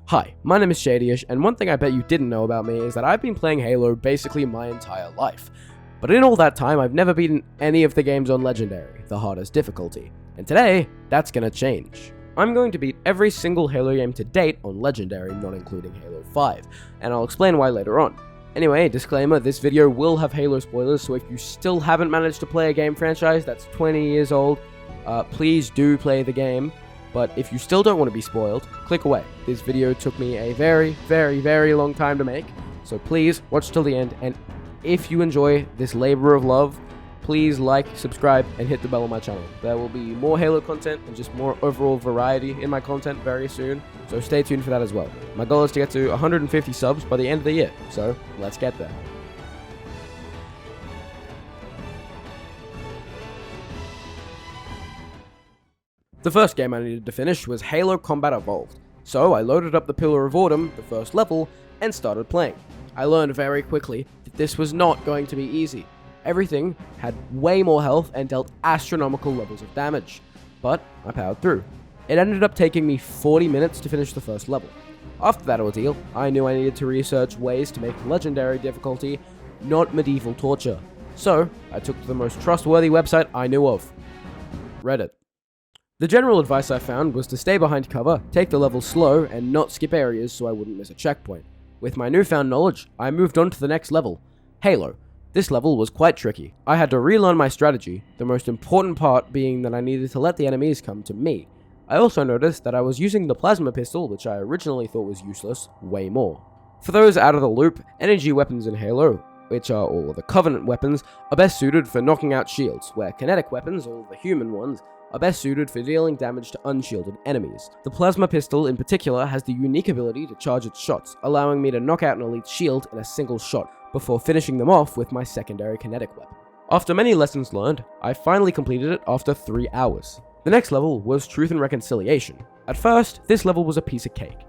Hi, my name is Shadyish, and one thing I bet you didn't know about me is that I've been playing Halo basically my entire life. But in all that time, I've never beaten any of the games on Legendary, the hardest difficulty. And today, that's gonna change. I'm going to beat every single Halo game to date on Legendary, not including Halo 5, and I'll explain why later on. Anyway, disclaimer, this video will have Halo spoilers, so if you still haven't managed to play a game franchise that's 20 years old, please do play the game. But if you still don't want to be spoiled, click away. This video took me a very, very, very long time to make, so please watch till the end, and if you enjoy this labor of love, please like, subscribe, and hit the bell on my channel. There will be more Halo content and just more overall variety in my content very soon, so stay tuned for that as well. My goal is to get to 150 subs by the end of the year, so let's get there. The first game I needed to finish was Halo Combat Evolved, so I loaded up the Pillar of Autumn, the first level, and started playing. I learned very quickly that this was not going to be easy. Everything had way more health and dealt astronomical levels of damage, but I powered through. It ended up taking me 40 minutes to finish the first level. After that ordeal, I knew I needed to research ways to make Legendary difficulty not medieval torture, so I took to the most trustworthy website I knew of, Reddit. The general advice I found was to stay behind cover, take the level slow, and not skip areas so I wouldn't miss a checkpoint. With my newfound knowledge, I moved on to the next level, Halo. This level was quite tricky. I had to relearn my strategy, the most important part being that I needed to let the enemies come to me. I also noticed that I was using the plasma pistol, which I originally thought was useless, way more. For those out of the loop, energy weapons in Halo, which are all of the Covenant weapons, are best suited for knocking out shields, where kinetic weapons, all of the human ones, are best suited for dealing damage to unshielded enemies. The plasma pistol in particular has the unique ability to charge its shots, allowing me to knock out an elite shield in a single shot, before finishing them off with my secondary kinetic weapon. After many lessons learned, I finally completed it after 3 hours. The next level was Truth and Reconciliation. At first, this level was a piece of cake.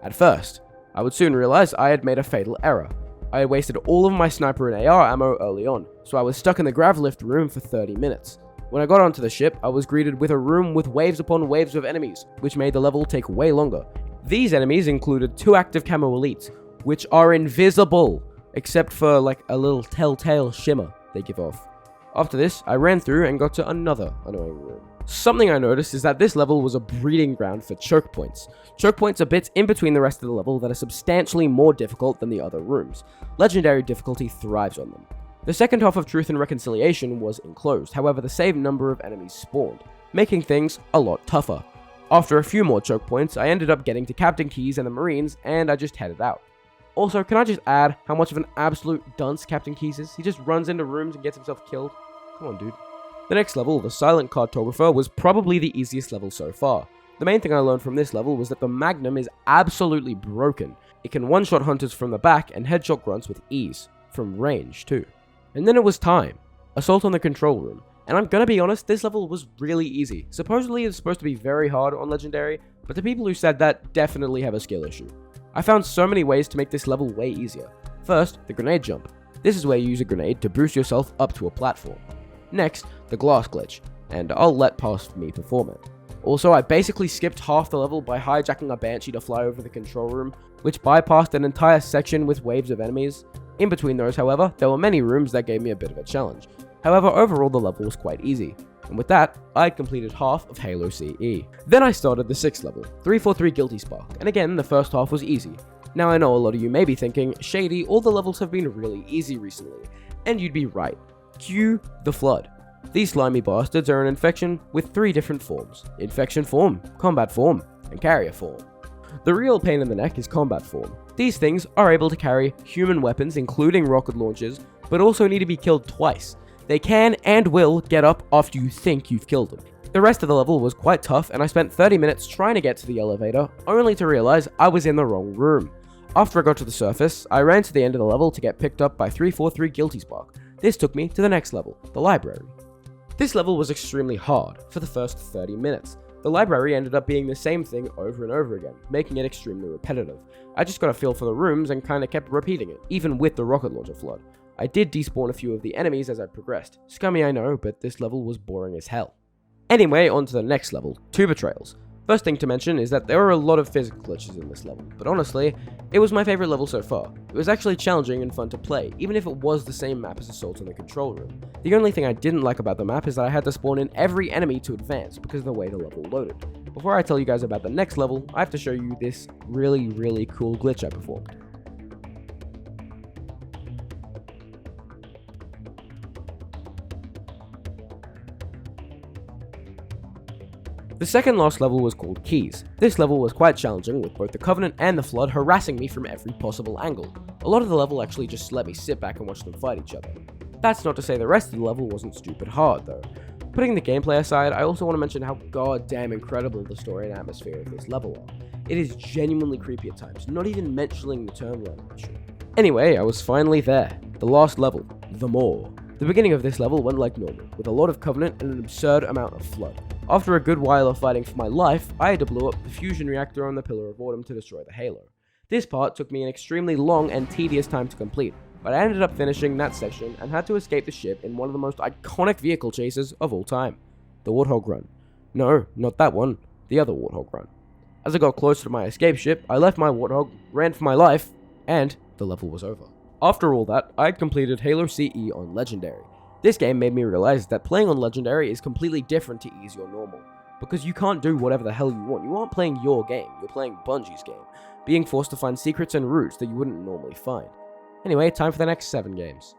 I would soon realize I had made a fatal error. I had wasted all of my sniper and AR ammo early on, so I was stuck in the grav lift room for 30 minutes. When I got onto the ship, I was greeted with a room with waves upon waves of enemies, which made the level take way longer. These enemies included 2 active camo elites, which are invisible, except for like a little telltale shimmer they give off. After this, I ran through and got to another annoying room. Something I noticed is that this level was a breeding ground for choke points. Choke points are bits in between the rest of the level that are substantially more difficult than the other rooms. Legendary difficulty thrives on them. The second half of Truth and Reconciliation was enclosed, however the same number of enemies spawned, making things a lot tougher. After a few more choke points, I ended up getting to Captain Keyes and the Marines, and I just headed out. Also, can I just add how much of an absolute dunce Captain Keyes is? He just runs into rooms and gets himself killed. Come on, dude. The next level, the Silent Cartographer, was probably the easiest level so far. The main thing I learned from this level was that the Magnum is absolutely broken. It can one-shot hunters from the back and headshot grunts with ease, from range too. And then it was time. Assault on the control room. And I'm gonna be honest, this level was really easy. Supposedly it's supposed to be very hard on Legendary, but the people who said that definitely have a skill issue. I found so many ways to make this level way easier. First, the grenade jump. This is where you use a grenade to boost yourself up to a platform. Next, the glass glitch, and I'll let past me perform it. Also, I basically skipped half the level by hijacking a Banshee to fly over the control room, which bypassed an entire section with waves of enemies. In between those, however, there were many rooms that gave me a bit of a challenge. However, overall the level was quite easy, and with that, I completed half of Halo CE. Then I started the 6th level, 343 Guilty Spark, and again, the first half was easy. Now I know a lot of you may be thinking, Shady, all the levels have been really easy recently, and you'd be right. Cue the Flood. These slimy bastards are an infection with 3 different forms: Infection form, Combat form, and Carrier form. The real pain in the neck is Combat form. These things are able to carry human weapons, including rocket launchers, but also need to be killed twice. They can and will get up after you think you've killed them. The rest of the level was quite tough, and I spent 30 minutes trying to get to the elevator, only to realize I was in the wrong room. After I got to the surface, I ran to the end of the level to get picked up by 343 Guilty Spark. This took me to the next level, the library. This level was extremely hard for the first 30 minutes. The library ended up being the same thing over and over again, making it extremely repetitive. I just got a feel for the rooms and kinda kept repeating it, even with the rocket launcher flood. I did despawn a few of the enemies as I progressed. Scummy I know, but this level was boring as hell. Anyway, on to the next level, 2 betrayals. First thing to mention is that there are a lot of physical glitches in this level, but honestly, it was my favorite level so far. It was actually challenging and fun to play, even if it was the same map as Assault on the Control Room. The only thing I didn't like about the map is that I had to spawn in every enemy to advance because of the way the level loaded. Before I tell you guys about the next level, I have to show you this really cool glitch I performed. The second last level was called Keys. This level was quite challenging, with both the Covenant and the Flood harassing me from every possible angle. A lot of the level actually just let me sit back and watch them fight each other. That's not to say the rest of the level wasn't stupid hard though. Putting the gameplay aside, I also want to mention how goddamn incredible the story and atmosphere of this level are. It is genuinely creepy at times, not even mentioning the term animation. Anyway, I was finally there. The last level, the Maw. The beginning of this level went like normal, with a lot of Covenant and an absurd amount of Flood. After a good while of fighting for my life, I had to blow up the fusion reactor on the Pillar of Autumn to destroy the Halo. This part took me an extremely long and tedious time to complete, but I ended up finishing that section and had to escape the ship in one of the most iconic vehicle chases of all time. The Warthog Run. No, not that one, the other Warthog Run. As I got closer to my escape ship, I left my Warthog, ran for my life, and the level was over. After all that, I had completed Halo CE on Legendary. This game made me realize that playing on Legendary is completely different to easy or normal, because you can't do whatever the hell you want. You aren't playing your game, you're playing Bungie's game, being forced to find secrets and routes that you wouldn't normally find. Anyway, time for the next 7 games.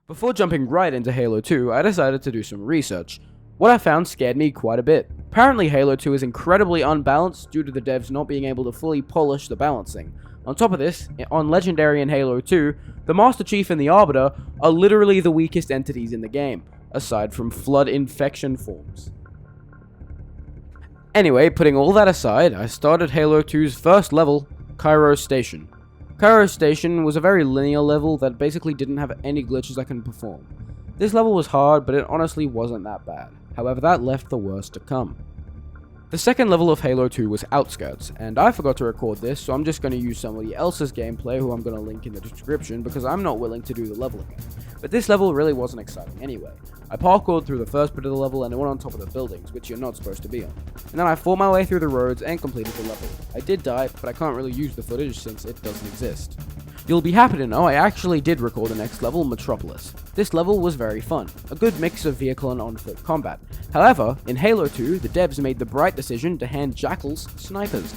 Before jumping right into Halo 2, I decided to do some research. What I found scared me quite a bit. Apparently Halo 2 is incredibly unbalanced due to the devs not being able to fully polish the balancing. On top of this, on Legendary and Halo 2, the Master Chief and the Arbiter are literally the weakest entities in the game, aside from Flood infection forms. Anyway, putting all that aside, I started Halo 2's first level, Cairo Station. Cairo Station was a very linear level that basically didn't have any glitches I can perform. This level was hard, but it honestly wasn't that bad. However, that left the worst to come. The second level of Halo 2 was Outskirts, and I forgot to record this, so I'm just going to use somebody else's gameplay who I'm going to link in the description because I'm not willing to do the leveling. But this level really wasn't exciting anyway. I parkoured through the first bit of the level and went on top of the buildings, which you're not supposed to be on. And then I fought my way through the roads and completed the level. I did die, but I can't really use the footage since it doesn't exist. You'll be happy to know I actually did record the next level, Metropolis. This level was very fun, a good mix of vehicle and on-foot combat. However, in Halo 2, the devs made the bright decision to hand jackals snipers.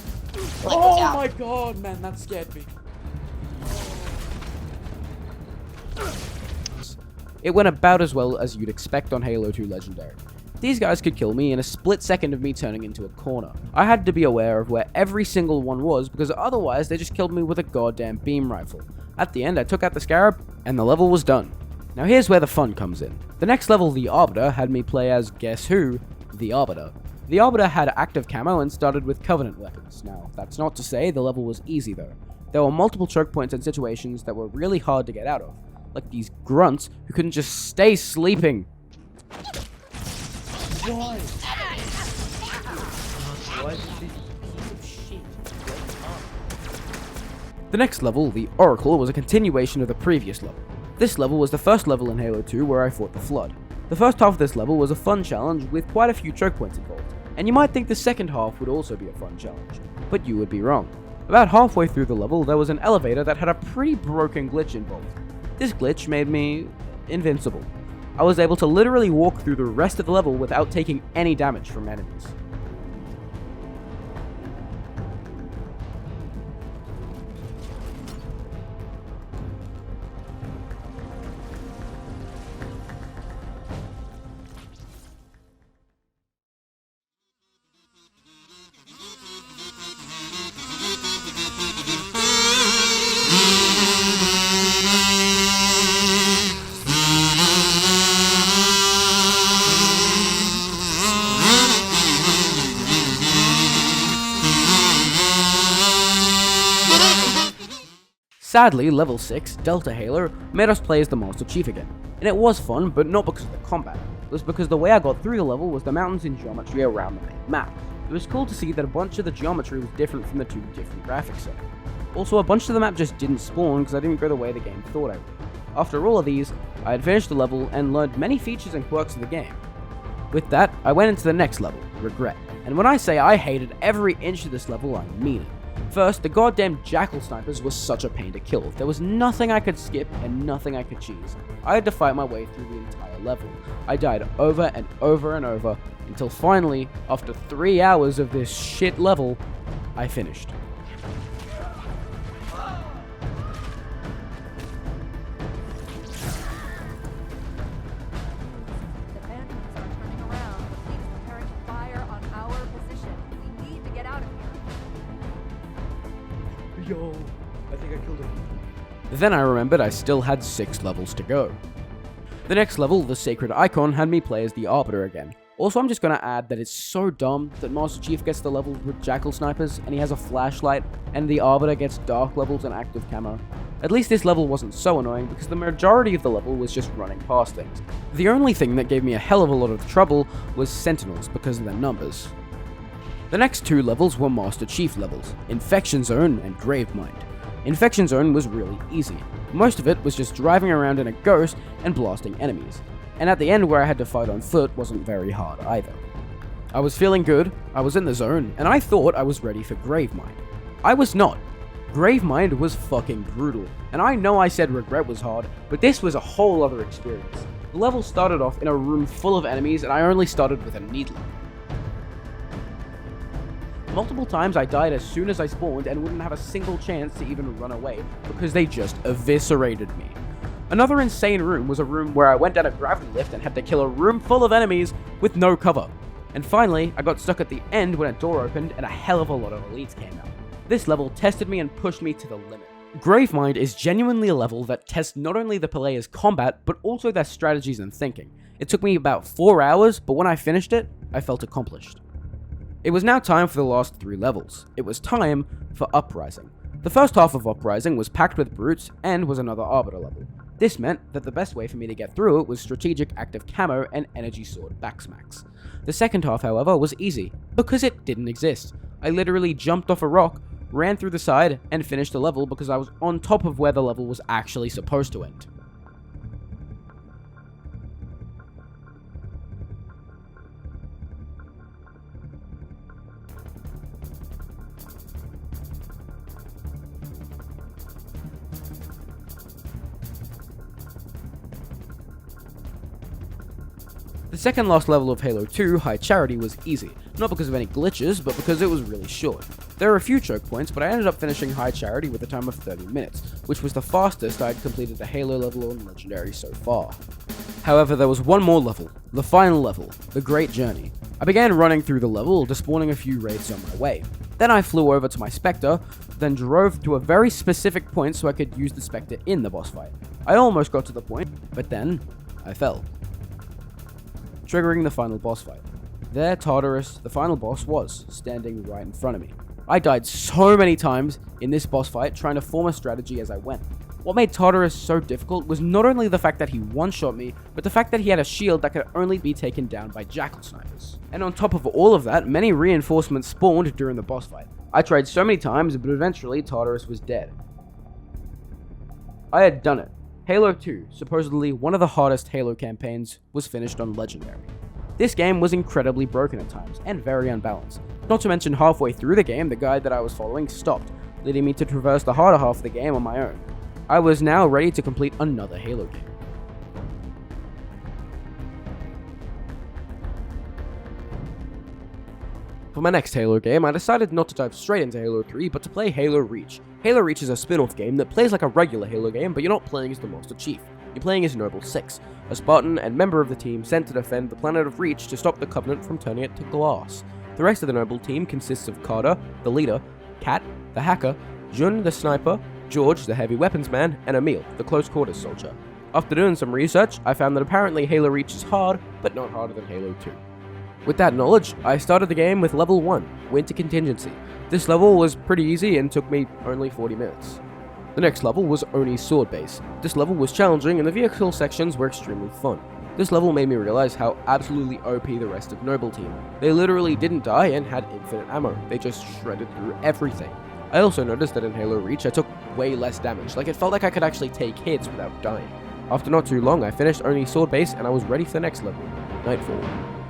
Oh my god, man, that scared me. It went about as well as you'd expect on Halo 2 Legendary. These guys could kill me in a split second of me turning into a corner. I had to be aware of where every single one was because otherwise they just killed me with a goddamn beam rifle. At the end, I took out the Scarab and the level was done. Now here's where the fun comes in. The next level, the Arbiter, had me play as, guess who? The Arbiter. The Arbiter had active camo and started with Covenant weapons. Now, that's not to say the level was easy though. There were multiple choke points and situations that were really hard to get out of, like these grunts who couldn't just stay sleeping. Why? The next level, the Oracle, was a continuation of the previous level. This level was the first level in Halo 2 where I fought the Flood. The first half of this level was a fun challenge with quite a few choke points involved, and you might think the second half would also be a fun challenge, but you would be wrong. About halfway through the level, there was an elevator that had a pretty broken glitch involved. This glitch made me invincible. I was able to literally walk through the rest of the level without taking any damage from enemies. Sadly, level 6, Delta Halo, made us play as the Master Chief again. And it was fun, but not because of the combat. It was because the way I got through the level was the mountains and geometry around the main map. It was cool to see that a bunch of the geometry was different from the two different graphics set. Also, a bunch of the map just didn't spawn because I didn't go the way the game thought I would. After all of these, I had finished the level and learned many features and quirks of the game. With that, I went into the next level, Regret. And when I say I hated every inch of this level, I mean it. First, the goddamn jackal snipers was such a pain to kill. There was nothing I could skip and nothing I could cheese. I had to fight my way through the entire level. I died over and over and over, until finally, after 3 hours of this shit level, I finished. Yo, I think I killed him. Then I remembered I still had 6 levels to go. The next level, the Sacred Icon, had me play as the Arbiter again. Also, I'm just gonna add that it's so dumb that Master Chief gets the levels with Jackal Snipers, and he has a flashlight, and the Arbiter gets dark levels and active camo. At least this level wasn't so annoying, because the majority of the level was just running past things. The only thing that gave me a hell of a lot of trouble was Sentinels, because of their numbers. The next 2 levels were Master Chief levels, Infection Zone and Gravemind. Infection Zone was really easy. Most of it was just driving around in a ghost and blasting enemies. And at the end where I had to fight on foot wasn't very hard either. I was feeling good, I was in the zone, and I thought I was ready for Gravemind. I was not. Gravemind was fucking brutal, and I know I said Regret was hard, but this was a whole other experience. The level started off in a room full of enemies and I only started with a needler. Multiple times I died as soon as I spawned and wouldn't have a single chance to even run away because they just eviscerated me. Another insane room was a room where I went down a gravity lift and had to kill a room full of enemies with no cover. And finally, I got stuck at the end when a door opened and a hell of a lot of elites came out. This level tested me and pushed me to the limit. Gravemind is genuinely a level that tests not only the player's combat, but also their strategies and thinking. It took me about 4 hours, but when I finished it, I felt accomplished. It was now time for the last 3 levels. It was time for Uprising. The first half of Uprising was packed with brutes and was another Arbiter level. This meant that the best way for me to get through it was strategic active camo and energy sword backsmacks. The second half, however, was easy, because it didn't exist. I literally jumped off a rock, ran through the side, and finished the level because I was on top of where the level was actually supposed to end. The second last level of Halo 2, High Charity, was easy, not because of any glitches, but because it was really short. There are a few choke points, but I ended up finishing High Charity with a time of 30 minutes, which was the fastest I had completed a Halo level on Legendary so far. However, there was one more level, the final level, the Great Journey. I began running through the level, despawning a few wraiths on my way. Then I flew over to my Spectre, then drove to a very specific point so I could use the Spectre in the boss fight. I almost got to the point, but then I fell, triggering the final boss fight. There, Tartarus, the final boss, was standing right in front of me. I died so many times in this boss fight trying to form a strategy as I went. What made Tartarus so difficult was not only the fact that he one-shot me, but the fact that he had a shield that could only be taken down by jackal snipers. And on top of all of that, many reinforcements spawned during the boss fight. I tried so many times, but eventually Tartarus was dead. I had done it. Halo 2, supposedly one of the hardest Halo campaigns, was finished on Legendary. This game was incredibly broken at times, and very unbalanced. Not to mention halfway through the game, the guide that I was following stopped, leading me to traverse the harder half of the game on my own. I was now ready to complete another Halo game. For my next Halo game, I decided not to dive straight into Halo 3, but to play Halo Reach. Halo Reach is a spin-off game that plays like a regular Halo game, but you're not playing as the Master Chief. You're playing as Noble 6, a Spartan and member of the team sent to defend the planet of Reach to stop the Covenant from turning it to glass. The rest of the Noble team consists of Carter, the leader, Kat, the hacker, Jun, the sniper, George, the heavy weapons man, and Emil, the close quarters soldier. After doing some research, I found that apparently Halo Reach is hard, but not harder than Halo 2. With that knowledge, I started the game with level 1, Winter Contingency. This level was pretty easy and took me only 40 minutes. The next level was Oni's Sword Base. This level was challenging and the vehicle sections were extremely fun. This level made me realize how absolutely OP the rest of Noble team. They literally didn't die and had infinite ammo, they just shredded through everything. I also noticed that in Halo Reach I took way less damage, like it felt like I could actually take hits without dying. After not too long, I finished only sword base and I was ready for the next level, Nightfall.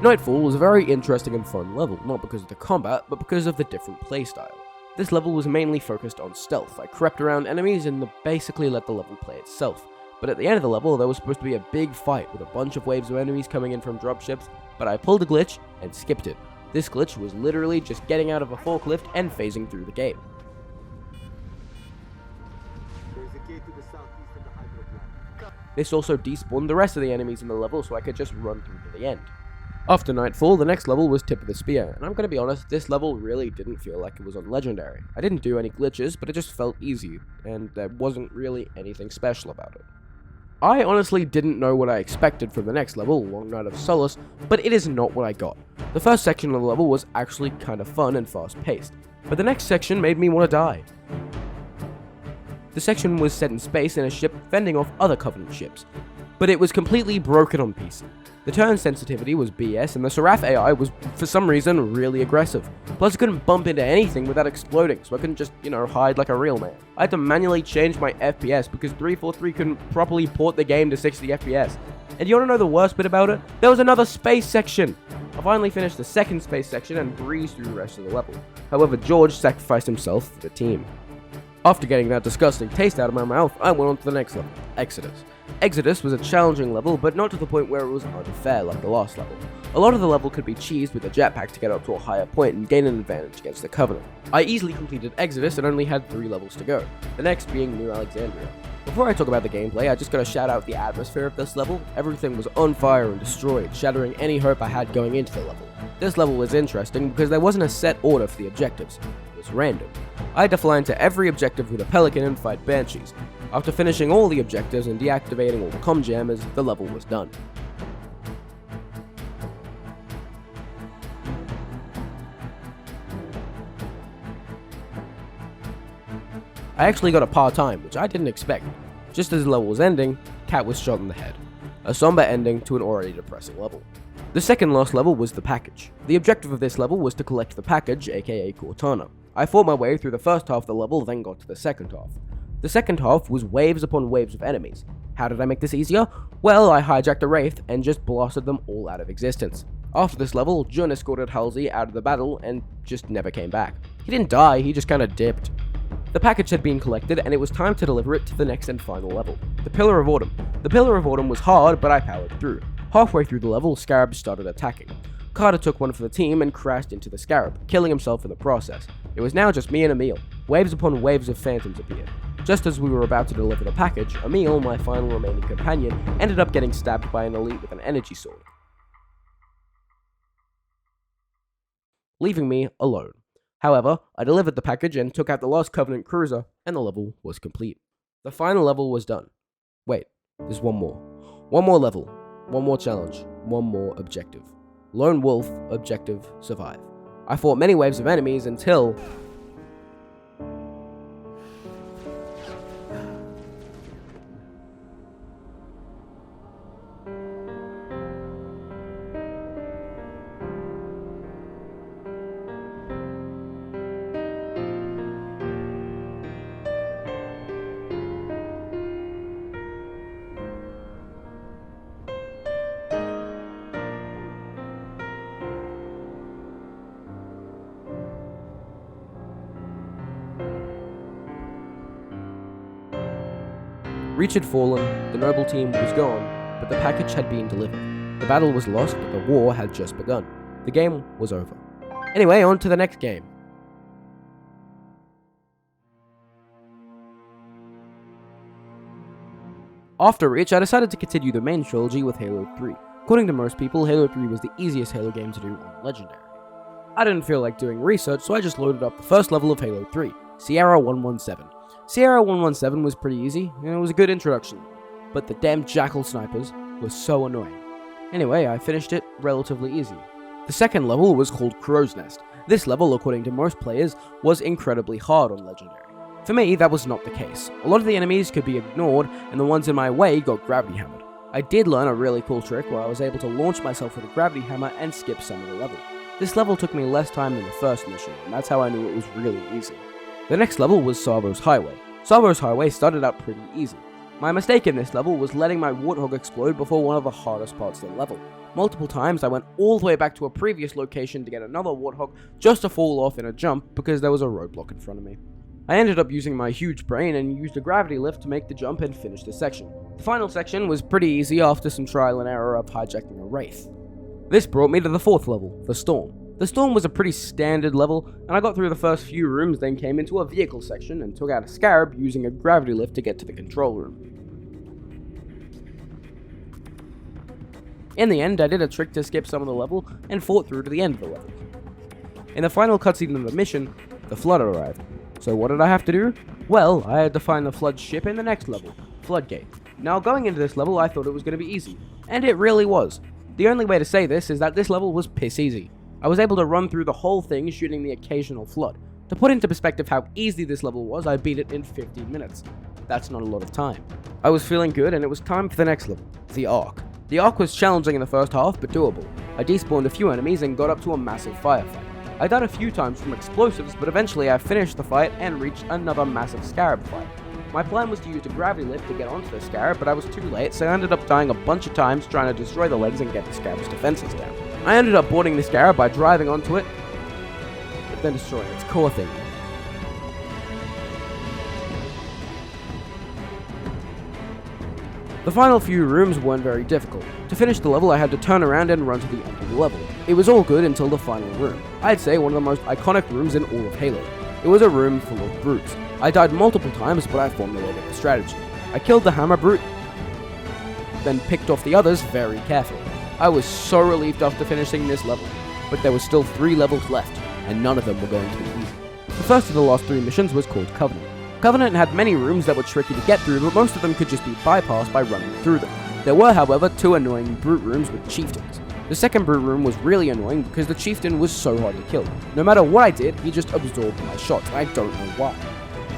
Nightfall was a very interesting and fun level, not because of the combat, but because of the different playstyle. This level was mainly focused on stealth. I crept around enemies and basically let the level play itself. But at the end of the level, there was supposed to be a big fight with a bunch of waves of enemies coming in from dropships, but I pulled a glitch and skipped it. This glitch was literally just getting out of a forklift and phasing through the game. This also despawned the rest of the enemies in the level so I could just run through to the end. After Nightfall, the next level was Tip of the Spear, and I'm gonna be honest, this level really didn't feel like it was on Legendary. I didn't do any glitches, but it just felt easy, and there wasn't really anything special about it. I honestly didn't know what I expected from the next level, Long Night of Solace, but it is not what I got. The first section of the level was actually kind of fun and fast-paced, but the next section made me want to die. The section was set in space in a ship fending off other Covenant ships, but it was completely broken on PC. The turn sensitivity was BS, and the Seraph AI was, for some reason, really aggressive. Plus, I couldn't bump into anything without exploding, so I couldn't just, hide like a real man. I had to manually change my FPS because 343 couldn't properly port the game to 60 FPS. And you wanna know the worst bit about it? There was another space section! I finally finished the second space section and breezed through the rest of the level. However, George sacrificed himself for the team. After getting that disgusting taste out of my mouth, I went on to the next level, Exodus. Exodus was a challenging level, but not to the point where it was unfair like the last level. A lot of the level could be cheesed with a jetpack to get up to a higher point and gain an advantage against the Covenant. I easily completed Exodus and only had 3 levels to go, the next being New Alexandria. Before I talk about the gameplay, I just gotta shout out the atmosphere of this level. Everything was on fire and destroyed, shattering any hope I had going into the level. This level was interesting because there wasn't a set order for the objectives. It was random. I had to fly into every objective with a pelican and fight banshees. After finishing all the objectives and deactivating all the comm jammers, the level was done. I actually got a part-time, which I didn't expect. Just as the level was ending, Cat was shot in the head. A somber ending to an already depressing level. The second last level was the package. The objective of this level was to collect the package, aka Cortana. I fought my way through the first half of the level, then got to the second half. The second half was waves upon waves of enemies. How did I make this easier? Well, I hijacked a Wraith and just blasted them all out of existence. After this level, Jun escorted Halsey out of the battle and just never came back. He didn't die, he just kinda dipped. The package had been collected and it was time to deliver it to the next and final level, the Pillar of Autumn. The Pillar of Autumn was hard, but I powered through. Halfway through the level, Scarab started attacking. Carter took one for the team and crashed into the Scarab, killing himself in the process. It was now just me and Emil. Waves upon waves of phantoms appeared. Just as we were about to deliver the package, Emil, my final remaining companion, ended up getting stabbed by an elite with an energy sword, leaving me alone. However, I delivered the package and took out the last Covenant cruiser, and the level was complete. The final level was done. Wait, there's one more. One more level, one more challenge, one more objective. Lone Wolf, objective, survive. I fought many waves of enemies until... Reach had fallen, the noble team was gone, but the package had been delivered. The battle was lost, but the war had just begun. The game was over. Anyway, on to the next game. After Reach, I decided to continue the main trilogy with Halo 3. According to most people, Halo 3 was the easiest Halo game to do on Legendary. I didn't feel like doing research, so I just loaded up the first level of Halo 3, Sierra 117. Sierra 117 was pretty easy, and it was a good introduction, but the damn Jackal snipers were so annoying. Anyway, I finished it relatively easy. The second level was called Crow's Nest. This level, according to most players, was incredibly hard on Legendary. For me, that was not the case. A lot of the enemies could be ignored, and the ones in my way got gravity hammered. I did learn a really cool trick where I was able to launch myself with a gravity hammer and skip some of the level. This level took me less time than the first mission, and that's how I knew it was really easy. The next level was Salvo's Highway. Salvo's Highway started out pretty easy. My mistake in this level was letting my warthog explode before one of the hardest parts of the level. Multiple times I went all the way back to a previous location to get another warthog just to fall off in a jump because there was a roadblock in front of me. I ended up using my huge brain and used a gravity lift to make the jump and finish the section. The final section was pretty easy after some trial and error of hijacking a wraith. This brought me to the 4th level, the Storm. The Storm was a pretty standard level, and I got through the first few rooms, then came into a vehicle section and took out a scarab using a gravity lift to get to the control room. In the end, I did a trick to skip some of the level and fought through to the end of the level. In the final cutscene of the mission, the Flood arrived. So what did I have to do? Well, I had to find the Flood ship in the next level, Floodgate. Now going into this level I thought it was going to be easy, and it really was. The only way to say this is that this level was piss easy. I was able to run through the whole thing shooting the occasional Flood. To put into perspective how easy this level was, I beat it in 15 minutes. That's not a lot of time. I was feeling good and it was time for the next level, the Ark. The Ark was challenging in the first half, but doable. I despawned a few enemies and got up to a massive firefight. I died a few times from explosives, but eventually I finished the fight and reached another massive scarab fight. My plan was to use a gravity lift to get onto the scarab, but I was too late, so I ended up dying a bunch of times trying to destroy the legs and get the scarab's defenses down. I ended up boarding the scarab by driving onto it, but then destroying its core thing. The final few rooms weren't very difficult. To finish the level I had to turn around and run to the end of the level. It was all good until the final room. I'd say one of the most iconic rooms in all of Halo. It was a room full of brutes. I died multiple times, but I formulated a strategy. I killed the hammer brute, then picked off the others very carefully. I was so relieved after finishing this level, but there were still 3 levels left, and none of them were going to be easy. The first of the last 3 missions was called Covenant. Covenant had many rooms that were tricky to get through, but most of them could just be bypassed by running through them. There were, however, 2 annoying brute rooms with chieftains. The second brute room was really annoying because the chieftain was so hard to kill. No matter what I did, he just absorbed my shots, and I don't know why.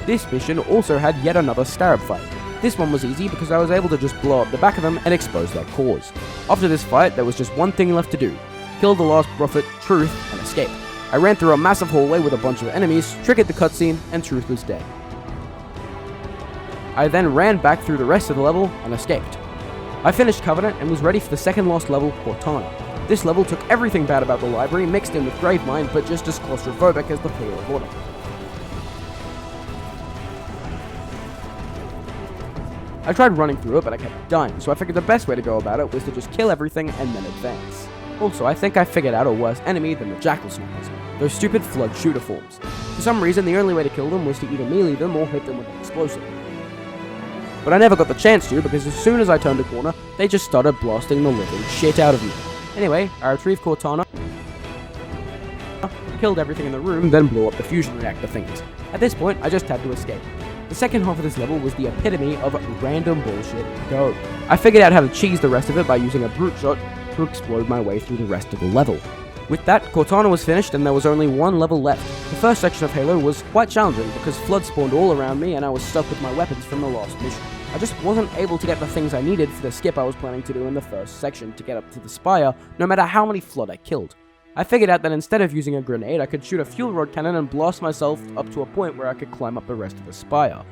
This mission also had yet another scarab fight. This one was easy because I was able to just blow up the back of them and expose their cores. After this fight, there was just one thing left to do. Kill the last prophet, Truth, and escape. I ran through a massive hallway with a bunch of enemies, triggered the cutscene, and Truth was dead. I then ran back through the rest of the level and escaped. I finished Covenant and was ready for the second last level, Cortana. This level took everything bad about the library, mixed in with Gravemind, but just as claustrophobic as the Pillar of Order. I tried running through it, but I kept dying, so I figured the best way to go about it was to just kill everything and then advance. Also, I think I figured out a worse enemy than the Jackal Snipers, those stupid Flood shooter forms. For some reason, the only way to kill them was to either melee them or hit them with an explosive. But I never got the chance to because as soon as I turned a corner, they just started blasting the living shit out of me. Anyway, I retrieved Cortana, killed everything in the room, then blew up the fusion reactor thingies. At this point, I just had to escape. The second half of this level was the epitome of random bullshit go. I figured out how to cheese the rest of it by using a brute shot to explode my way through the rest of the level. With that, Cortana was finished and there was only one level left. The first section of Halo was quite challenging because Flood spawned all around me and I was stuck with my weapons from the last mission. I just wasn't able to get the things I needed for the skip I was planning to do in the first section to get up to the spire, no matter how many Flood I killed. I figured out that instead of using a grenade, I could shoot a fuel rod cannon and blast myself up to a point where I could climb up the rest of the spire.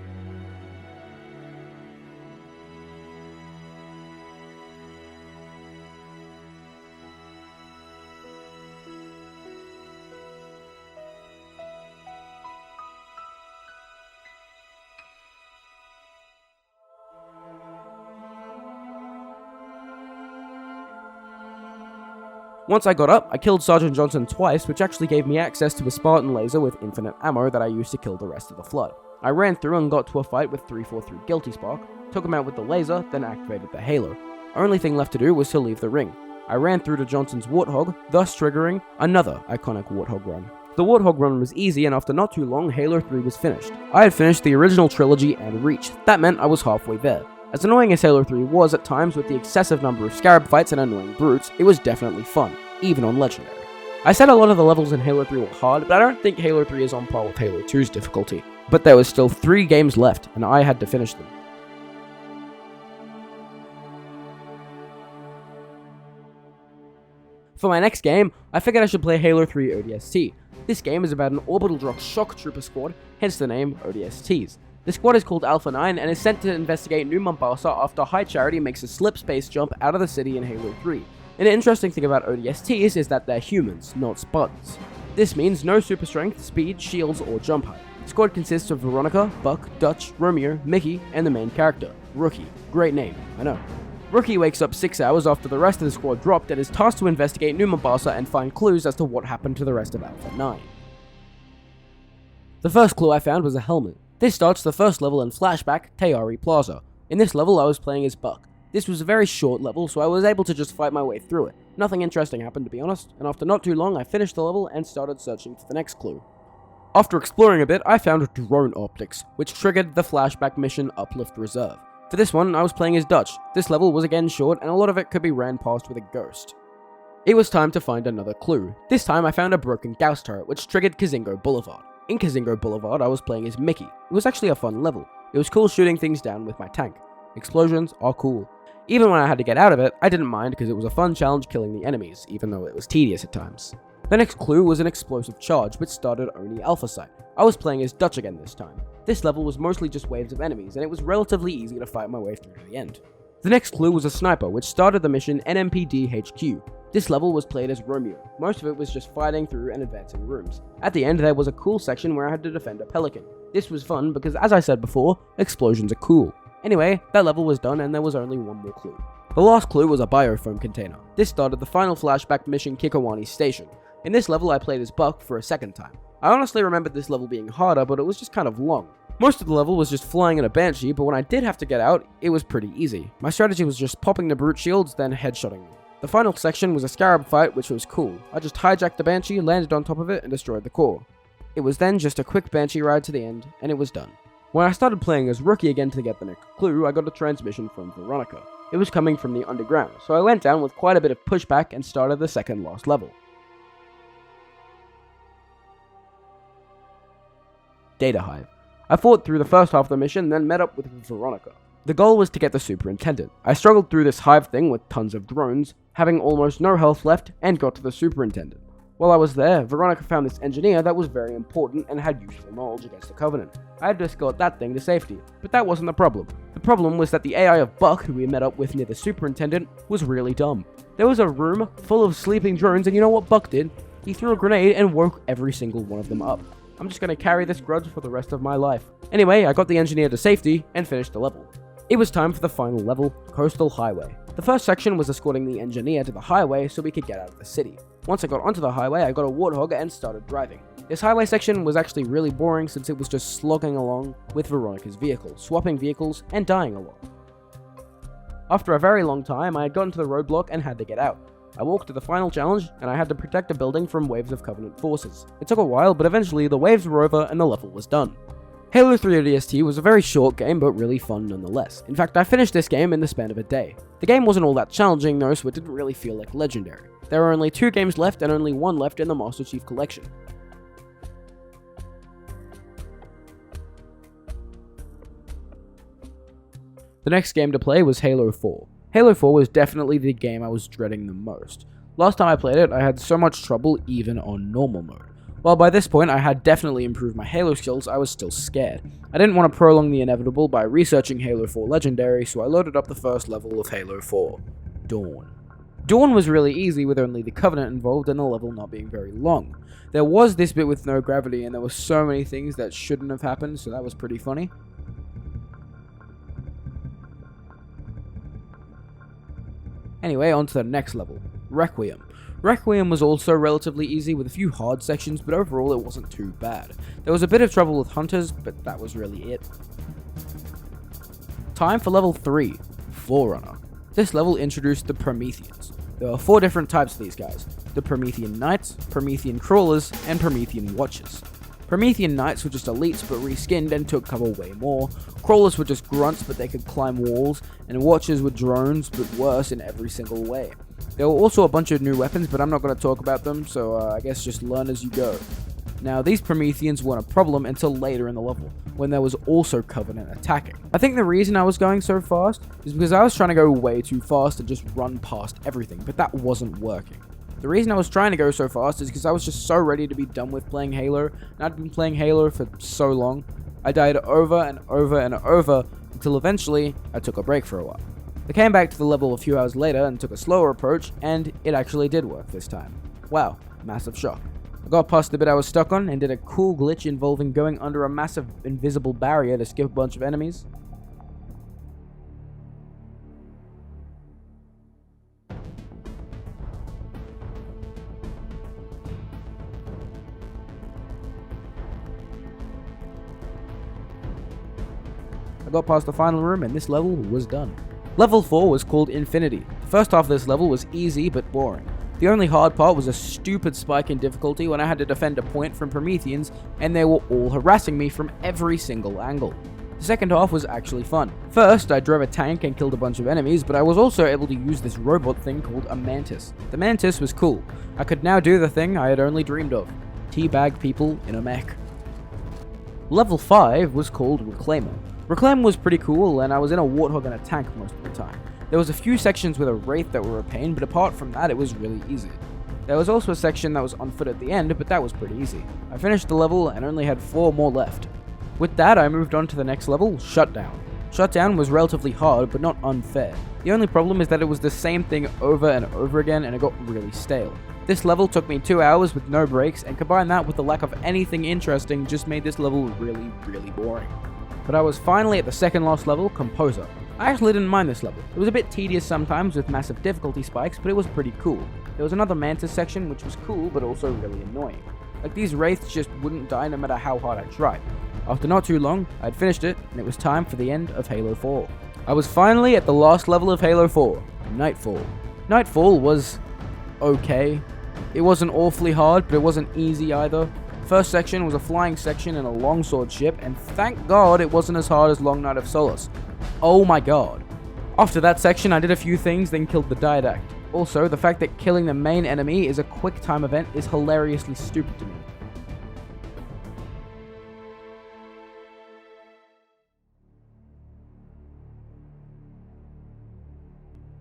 Once I got up, I killed Sergeant Johnson twice, which actually gave me access to a Spartan laser with infinite ammo that I used to kill the rest of the Flood. I ran through and got to a fight with 343 Guilty Spark, took him out with the laser, then activated the Halo. Only thing left to do was to leave the ring. I ran through to Johnson's Warthog, thus triggering another iconic Warthog run. The Warthog run was easy, and after not too long, Halo 3 was finished. I had finished the original trilogy and Reach. That meant I was halfway there. As annoying as Halo 3 was at times with the excessive number of scarab fights and annoying brutes, it was definitely fun, even on Legendary. I said a lot of the levels in Halo 3 were hard, but I don't think Halo 3 is on par with Halo 2's difficulty. But there was still 3 games left, and I had to finish them. For my next game, I figured I should play Halo 3 ODST. This game is about an orbital drop shock trooper squad, hence the name ODSTs. The squad is called Alpha 9 and is sent to investigate New Mombasa after High Charity makes a slip space jump out of the city in Halo 3. An interesting thing about ODSTs is that they're humans, not Spartans. This means no super strength, speed, shields, or jump height. The squad consists of Veronica, Buck, Dutch, Romeo, Mickey, and the main character, Rookie. Great name, I know. Rookie wakes up 6 hours after the rest of the squad dropped and is tasked to investigate New Mombasa and find clues as to what happened to the rest of Alpha 9. The first clue I found was a helmet. This starts the first level in Flashback, Tayari Plaza. In this level I was playing as Buck. This was a very short level, so I was able to just fight my way through it. Nothing interesting happened, to be honest, and after not too long I finished the level and started searching for the next clue. After exploring a bit, I found drone optics, which triggered the Flashback mission Uplift Reserve. For this one, I was playing as Dutch. This level was again short, and a lot of it could be ran past with a ghost. It was time to find another clue. This time I found a broken Gauss turret, which triggered Kazingo Boulevard. In Kazingo Boulevard, I was playing as Mickey. It was actually a fun level. It was cool shooting things down with my tank. Explosions are cool. Even when I had to get out of it, I didn't mind because it was a fun challenge killing the enemies, even though it was tedious at times. The next clue was an explosive charge, which started Oni Alpha Site. I was playing as Dutch again this time. This level was mostly just waves of enemies, and it was relatively easy to fight my way through to the end. The next clue was a sniper, which started the mission NMPD HQ. This level was played as Romeo. Most of it was just fighting through and advancing rooms. At the end, there was a cool section where I had to defend a pelican. This was fun because, as I said before, explosions are cool. Anyway, that level was done and there was only one more clue. The last clue was a biofoam container. This started the final flashback mission Kikawani Station. In this level I played as Buck for a second time. I honestly remembered this level being harder, but it was just kind of long. Most of the level was just flying in a Banshee, but when I did have to get out, it was pretty easy. My strategy was just popping the brute shields, then headshotting them. The final section was a Scarab fight, which was cool. I just hijacked the Banshee, landed on top of it, and destroyed the core. It was then just a quick Banshee ride to the end, and it was done. When I started playing as Rookie again to get the next clue, I got a transmission from Veronica. It was coming from the underground, so I went down with quite a bit of pushback and started the second last level. Data Hive. I fought through the first half of the mission, then met up with Veronica. The goal was to get the Superintendent. I struggled through this hive thing with tons of drones, having almost no health left, and got to the Superintendent. While I was there, Veronica found this engineer that was very important and had useful knowledge against the Covenant. I had to escort that thing to safety, but that wasn't the problem. The problem was that the AI of Buck, who we met up with near the Superintendent, was really dumb. There was a room full of sleeping drones, and you know what Buck did? He threw a grenade and woke every single one of them up. I'm just gonna carry this grudge for the rest of my life. Anyway, I got the engineer to safety and finished the level. It was time for the final level, Coastal Highway. The first section was escorting the engineer to the highway so we could get out of the city. Once I got onto the highway, I got a Warthog and started driving. This highway section was actually really boring since it was just slogging along with Veronica's vehicle, swapping vehicles and dying a lot. After a very long time, I had gotten to the roadblock and had to get out. I walked to the final challenge, and I had to protect a building from waves of Covenant forces. It took a while, but eventually the waves were over and the level was done. Halo 3 ODST was a very short game, but really fun nonetheless. In fact, I finished this game in the span of a day. The game wasn't all that challenging though, so it didn't really feel like Legendary. There are only 2 games left and only 1 left in the Master Chief Collection. The next game to play was Halo 4. Halo 4 was definitely the game I was dreading the most. Last time I played it, I had so much trouble even on normal mode. While by this point I had definitely improved my Halo skills, I was still scared. I didn't want to prolong the inevitable by researching Halo 4 Legendary, so I loaded up the first level of Halo 4, Dawn. Dawn was really easy with only the Covenant involved and the level not being very long. There was this bit with no gravity and there were so many things that shouldn't have happened, so that was pretty funny. Anyway, on to the next level, Requiem. Requiem was also relatively easy with a few hard sections, but overall it wasn't too bad. There was a bit of trouble with hunters, but that was really it. Time for level 3, Forerunner. This level introduced the Prometheans. There were 4 different types of these guys: the Promethean Knights, Promethean Crawlers, and Promethean Watchers. Promethean Knights were just elites but reskinned and took cover way more. Crawlers were just grunts but they could climb walls, and Watchers were drones but worse in every single way. There were also a bunch of new weapons, but I'm not going to talk about them, so I guess just learn as you go. Now, these Prometheans weren't a problem until later in the level, when there was also Covenant attacking. I think the reason I was going so fast is because I was trying to go way too fast and just run past everything, but that wasn't working. The reason I was trying to go so fast is because I was just so ready to be done with playing Halo, and I'd been playing Halo for so long. I died over and over and over until eventually I took a break for a while. I came back to the level a few hours later and took a slower approach, and it actually did work this time. Wow, massive shock. I got past the bit I was stuck on and did a cool glitch involving going under a massive invisible barrier to skip a bunch of enemies. I got past the final room and this level was done. Level 4 was called Infinity. The first half of this level was easy but boring. The only hard part was a stupid spike in difficulty when I had to defend a point from Prometheans and they were all harassing me from every single angle. The second half was actually fun. First, I drove a tank and killed a bunch of enemies, but I was also able to use this robot thing called a mantis. The mantis was cool. I could now do the thing I had only dreamed of: teabag people in a mech. Level 5 was called Reclaimer. Reclaim was pretty cool, and I was in a warthog and a tank most of the time. There was a few sections with a wraith that were a pain, but apart from that it was really easy. There was also a section that was on foot at the end, but that was pretty easy. I finished the level and only had 4 more left. With that, I moved on to the next level, Shutdown. Shutdown was relatively hard, but not unfair. The only problem is that it was the same thing over and over again, and it got really stale. This level took me 2 hours with no breaks, and combine that with the lack of anything interesting just made this level really, really boring. But I was finally at the second last level, Composer. I actually didn't mind this level. It was a bit tedious sometimes with massive difficulty spikes, but it was pretty cool. There was another Mantis section which was cool but also really annoying. Like, these wraiths just wouldn't die no matter how hard I tried. After not too long, I'd finished it and it was time for the end of Halo 4. I was finally at the last level of Halo 4, Nightfall. Nightfall was okay. It wasn't awfully hard, but it wasn't easy either. First section was a flying section in a longsword ship, and thank God it wasn't as hard as Long Night of Solace. Oh my god. After that section I did a few things, then killed the Diadact. Also, the fact that killing the main enemy is a quick time event is hilariously stupid to me.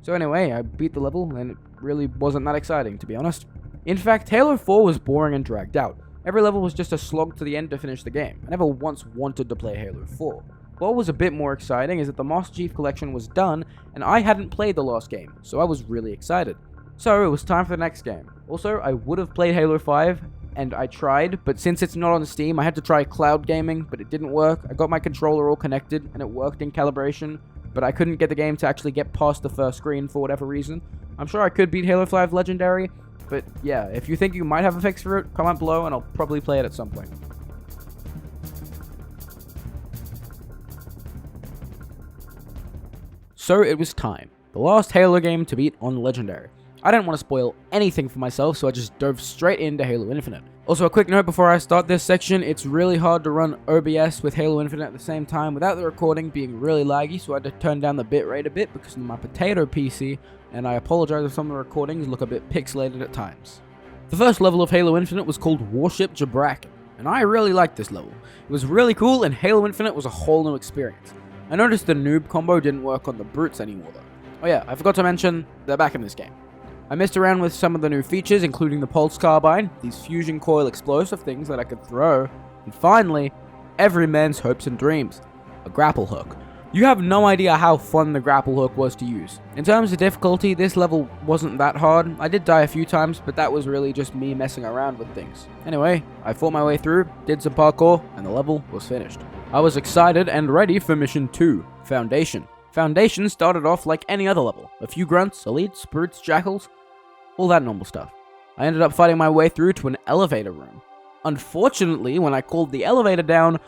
So anyway, I beat the level, and it really wasn't that exciting, to be honest. In fact, Halo 4 was boring and dragged out. Every level was just a slog to the end to finish the game. I never once wanted to play Halo 4. What was a bit more exciting is that the Master Chief Collection was done, and I hadn't played the last game, so I was really excited. So it was time for the next game. Also, I would have played Halo 5, and I tried, but since it's not on Steam, I had to try cloud gaming, but it didn't work. I got my controller all connected, and it worked in calibration, but I couldn't get the game to actually get past the first screen for whatever reason. I'm sure I could beat Halo 5 Legendary, but yeah, if you think you might have a fix for it, comment below and I'll probably play it at some point. So it was time. The last Halo game to beat on Legendary. I didn't want to spoil anything for myself, so I just dove straight into Halo Infinite. Also, a quick note before I start this section, it's really hard to run OBS with Halo Infinite at the same time without the recording being really laggy, so I had to turn down the bitrate a bit because of my potato PC, and I apologize if some of the recordings look a bit pixelated at times. The first level of Halo Infinite was called Warship Jabrakan, and I really liked this level. It was really cool, and Halo Infinite was a whole new experience. I noticed the noob combo didn't work on the brutes anymore though. Oh yeah, I forgot to mention, they're back in this game. I messed around with some of the new features, including the pulse carbine, these fusion coil explosive things that I could throw, and finally, every man's hopes and dreams, a grapple hook. You have no idea how fun the grapple hook was to use. In terms of difficulty, this level wasn't that hard. I did die a few times, but that was really just me messing around with things. Anyway, I fought my way through, did some parkour, and the level was finished. I was excited and ready for Mission 2, Foundation. Foundation started off like any other level. A few grunts, elites, brutes, jackals, all that normal stuff. I ended up fighting my way through to an elevator room. Unfortunately, when I called the elevator down,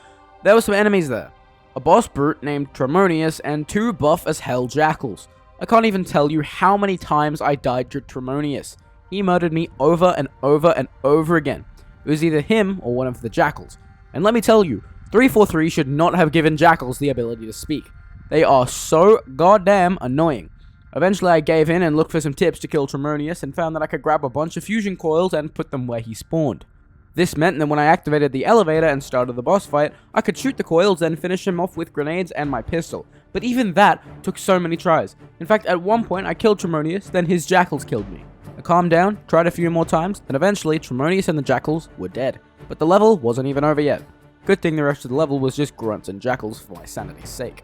there were some enemies there. A boss brute named Tremonius and 2 buff as hell jackals. I can't even tell you how many times I died to Tremonius. He murdered me over and over and over again. It was either him or one of the jackals. And let me tell you, 343 should not have given jackals the ability to speak. They are so goddamn annoying. Eventually I gave in and looked for some tips to kill Tremonius and found that I could grab a bunch of fusion coils and put them where he spawned. This meant that when I activated the elevator and started the boss fight, I could shoot the coils and finish him off with grenades and my pistol. But even that took so many tries. In fact, at one point I killed Tremonius, then his jackals killed me. I calmed down, tried a few more times, and eventually Tremonius and the jackals were dead. But the level wasn't even over yet. Good thing the rest of the level was just grunts and jackals for my sanity's sake.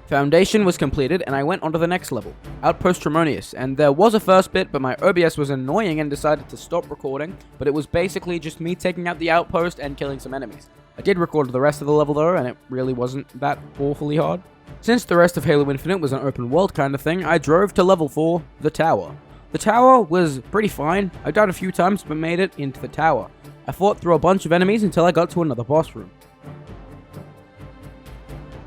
Foundation was completed and I went on to the next level, Outpost Tremonius, and there was a first bit, but my OBS was annoying and decided to stop recording, but it was basically just me taking out the outpost and killing some enemies. I did record the rest of the level though, and it really wasn't that awfully hard. Since the rest of Halo Infinite was an open world kind of thing, I drove to level 4, the tower. The tower was pretty fine. I died a few times but made it into the tower. I fought through a bunch of enemies until I got to another boss room.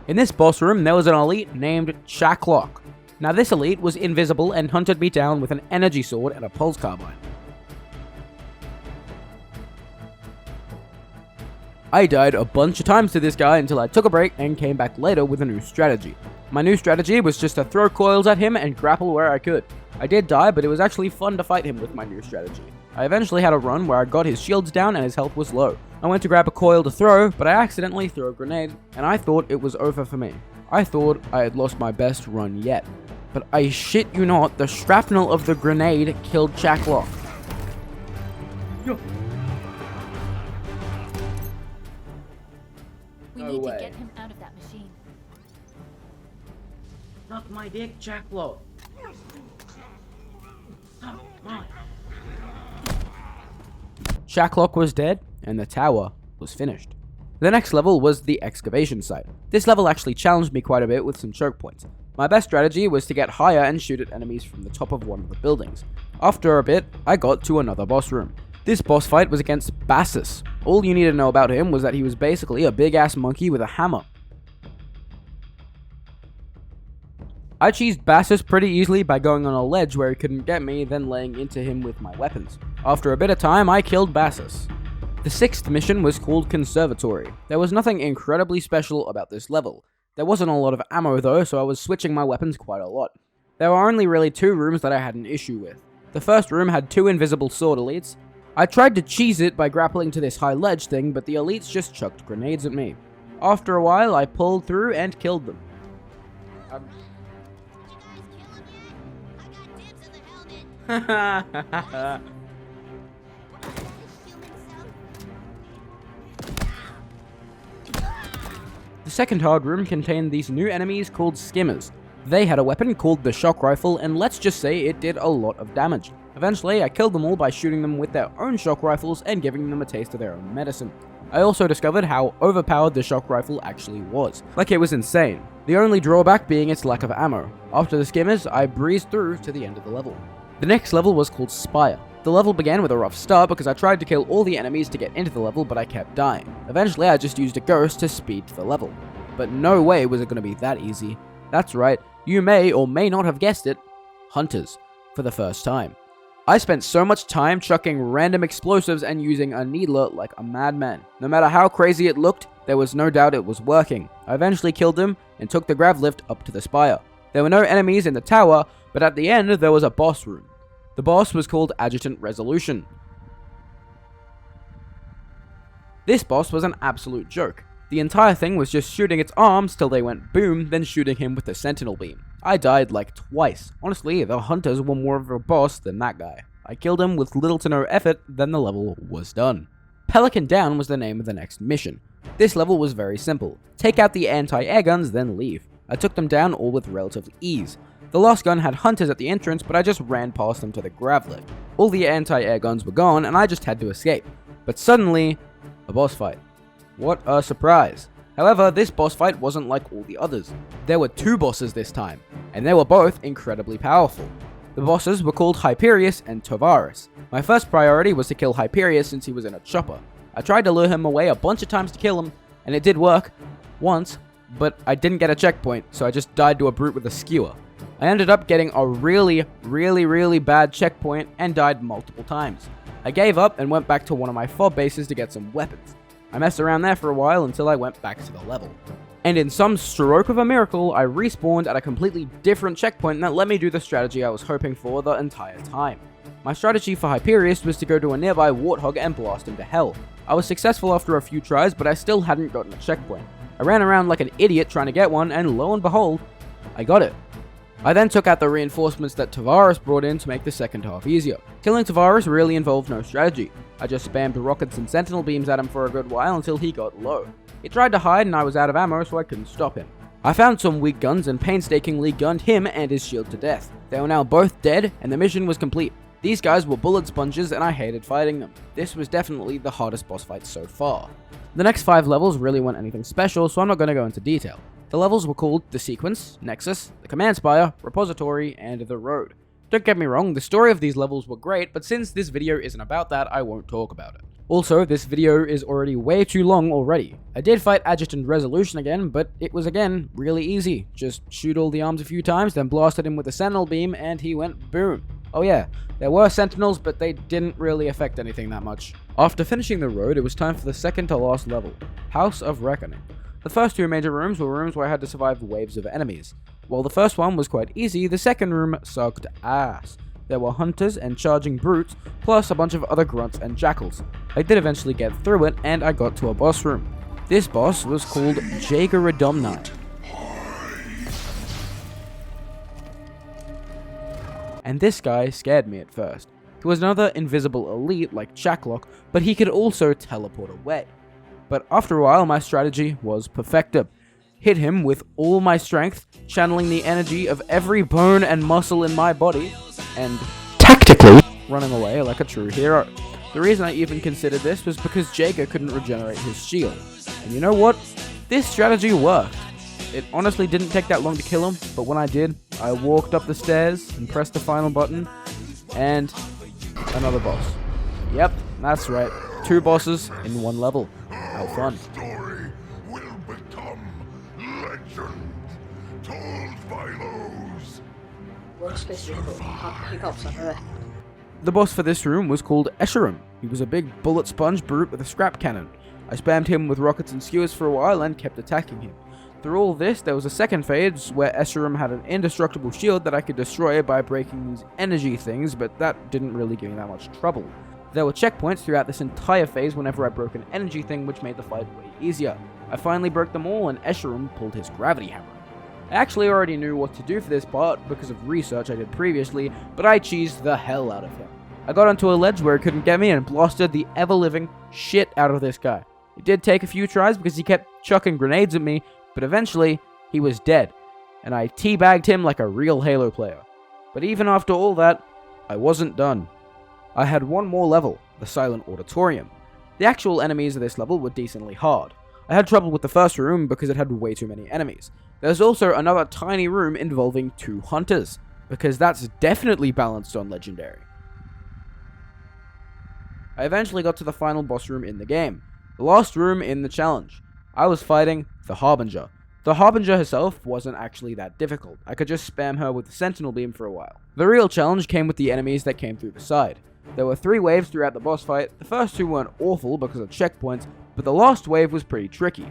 In this boss room, there was an elite named Shacklock. Now this elite was invisible and hunted me down with an energy sword and a pulse carbine. I died a bunch of times to this guy until I took a break and came back later with a new strategy. My new strategy was just to throw coils at him and grapple where I could. I did die, but it was actually fun to fight him with my new strategy. I eventually had a run where I got his shields down and his health was low. I went to grab a coil to throw, but I accidentally threw a grenade, and I thought it was over for me. I thought I had lost my best run yet. But I shit you not, the shrapnel of the grenade killed Shacklock. We need to get him out of that machine. Not my dick, Shacklock. Shacklock was dead, and the tower was finished. The next level was the excavation site. This level actually challenged me quite a bit with some choke points. My best strategy was to get higher and shoot at enemies from the top of one of the buildings. After a bit, I got to another boss room. This boss fight was against Bassus. All you need to know about him was that he was basically a big ass monkey with a hammer. I cheesed Bassus pretty easily by going on a ledge where he couldn't get me, then laying into him with my weapons. After a bit of time, I killed Bassus. The sixth mission was called Conservatory. There was nothing incredibly special about this level. There wasn't a lot of ammo though, so I was switching my weapons quite a lot. There were only really 2 rooms that I had an issue with. The first room had 2 invisible sword elites. I tried to cheese it by grappling to this high ledge thing, but the elites just chucked grenades at me. After a while, I pulled through and killed them. The second hard room contained these new enemies called skimmers. They had a weapon called the shock rifle, and let's just say it did a lot of damage. Eventually, I killed them all by shooting them with their own shock rifles and giving them a taste of their own medicine. I also discovered how overpowered the shock rifle actually was. Like, it was insane. The only drawback being its lack of ammo. After the skimmers, I breezed through to the end of the level. The next level was called Spire. The level began with a rough start because I tried to kill all the enemies to get into the level, but I kept dying. Eventually, I just used a ghost to speed the level. But no way was it going to be that easy. That's right, you may or may not have guessed it, hunters, for the first time. I spent so much time chucking random explosives and using a needler like a madman. No matter how crazy it looked, there was no doubt it was working. I eventually killed them and took the grav lift up to the spire. There were no enemies in the tower, but at the end there was a boss room. The boss was called Adjutant Resolution. This boss was an absolute joke. The entire thing was just shooting its arms till they went boom, then shooting him with the sentinel beam. I died like twice. Honestly, the hunters were more of a boss than that guy. I killed him with little to no effort, then the level was done. Pelican Down was the name of the next mission. This level was very simple. Take out the anti-air guns, then leave. I took them down all with relative ease. The last gun had hunters at the entrance, but I just ran past them to the grav lift. All the anti-air guns were gone, and I just had to escape. But suddenly, a boss fight. What a surprise. However, this boss fight wasn't like all the others. There were 2 bosses this time, and they were both incredibly powerful. The bosses were called Hyperius and Tovaris. My first priority was to kill Hyperius since he was in a chopper. I tried to lure him away a bunch of times to kill him, and it did work, once, but I didn't get a checkpoint, so I just died to a brute with a skewer. I ended up getting a really bad checkpoint and died multiple times. I gave up and went back to one of my fob bases to get some weapons. I messed around there for a while until I went back to the level. And in some stroke of a miracle, I respawned at a completely different checkpoint that let me do the strategy I was hoping for the entire time. My strategy for Hyperius was to go to a nearby warthog and blast him to hell. I was successful after a few tries, but I still hadn't gotten a checkpoint. I ran around like an idiot trying to get one, and lo and behold, I got it. I then took out the reinforcements that Tovaris brought in to make the second half easier. Killing Tovaris really involved no strategy. I just spammed rockets and sentinel beams at him for a good while until he got low. He tried to hide and I was out of ammo, so I couldn't stop him. I found some weak guns and painstakingly gunned him and his shield to death. They were now both dead and the mission was complete. These guys were bullet sponges and I hated fighting them. This was definitely the hardest boss fight so far. The next 5 levels really weren't anything special, so I'm not going to go into detail. The levels were called The Sequence, Nexus, The Command Spire, Repository, and The Road. Don't get me wrong, the story of these levels were great, but since this video isn't about that, I won't talk about it. Also, this video is already way too long already. I did fight Adjutant Resolution again, but it was again really easy. Just shoot all the arms a few times, then blasted him with a sentinel beam, and he went boom. Oh yeah, there were sentinels, but they didn't really affect anything that much. After finishing The Road, it was time for the second to last level, House of Reckoning. The first 2 major rooms were rooms where I had to survive waves of enemies. While the first one was quite easy, the second room sucked ass. There were hunters and charging brutes, plus a bunch of other grunts and jackals. I did eventually get through it, and I got to a boss room. This boss was called Jaeger Redomni. And this guy scared me at first. He was another invisible elite like Chaklock, but he could also teleport away. But after a while, my strategy was perfected. Hit him with all my strength, channeling the energy of every bone and muscle in my body, and tactically running away like a true hero. The reason I even considered this was because Jaeger couldn't regenerate his shield. And you know what? This strategy worked. It honestly didn't take that long to kill him, but when I did, I walked up the stairs and pressed the final button, and another boss. Yep, that's right. 2 bosses in 1 level. How fun. Story will become legend, told by those. The boss for this room was called Escharum. He was a big bullet sponge brute with a scrap cannon. I spammed him with rockets and skewers for a while and kept attacking him. Through all this, there was a second phase where Escharum had an indestructible shield that I could destroy by breaking these energy things, but that didn't really give me that much trouble. There were checkpoints throughout this entire phase whenever I broke an energy thing, which made the fight way easier. I finally broke them all and Escharum pulled his gravity hammer. I actually already knew what to do for this part because of research I did previously, but I cheesed the hell out of him. I got onto a ledge where he couldn't get me and blasted the ever-living shit out of this guy. It did take a few tries because he kept chucking grenades at me, but eventually, he was dead, and I teabagged him like a real Halo player. But even after all that, I wasn't done. I had 1 more level, the Silent Auditorium. The actual enemies of this level were decently hard. I had trouble with the first room because it had way too many enemies. There's also another tiny room involving 2 hunters, because that's definitely balanced on Legendary. I eventually got to the final boss room in the game, the last room in the challenge. I was fighting the Harbinger. The Harbinger herself wasn't actually that difficult. I could just spam her with the Sentinel Beam for a while. The real challenge came with the enemies that came through the side. There were 3 waves throughout the boss fight. The first 2 weren't awful because of checkpoints, but the last wave was pretty tricky.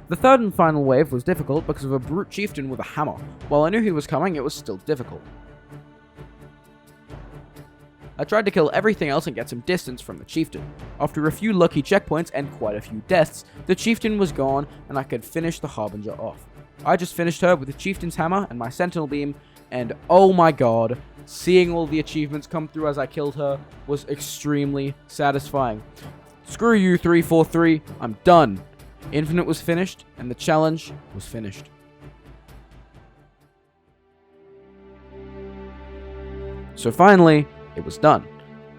The third and final wave was difficult because of a brute chieftain with a hammer. While I knew he was coming, it was still difficult. I tried to kill everything else and get some distance from the chieftain. After a few lucky checkpoints and quite a few deaths, the chieftain was gone and I could finish the Harbinger off. I just finished her with the chieftain's hammer and my sentinel beam, and oh my god, seeing all the achievements come through as I killed her was extremely satisfying. Screw you 343, I'm done. Infinite was finished and the challenge was finished. So finally, it was done.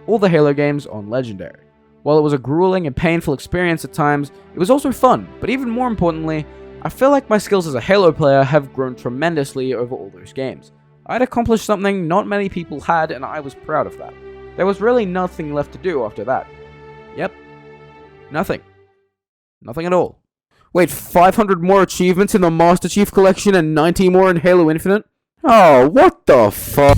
All the Halo games on Legendary. While it was a grueling and painful experience at times, it was also fun, but even more importantly, I feel like my skills as a Halo player have grown tremendously over all those games. I'd accomplished something not many people had, and I was proud of that. There was really nothing left to do after that. Yep. Nothing. Nothing at all. Wait, 500 more achievements in the Master Chief Collection and 90 more in Halo Infinite? Oh, what the fuck?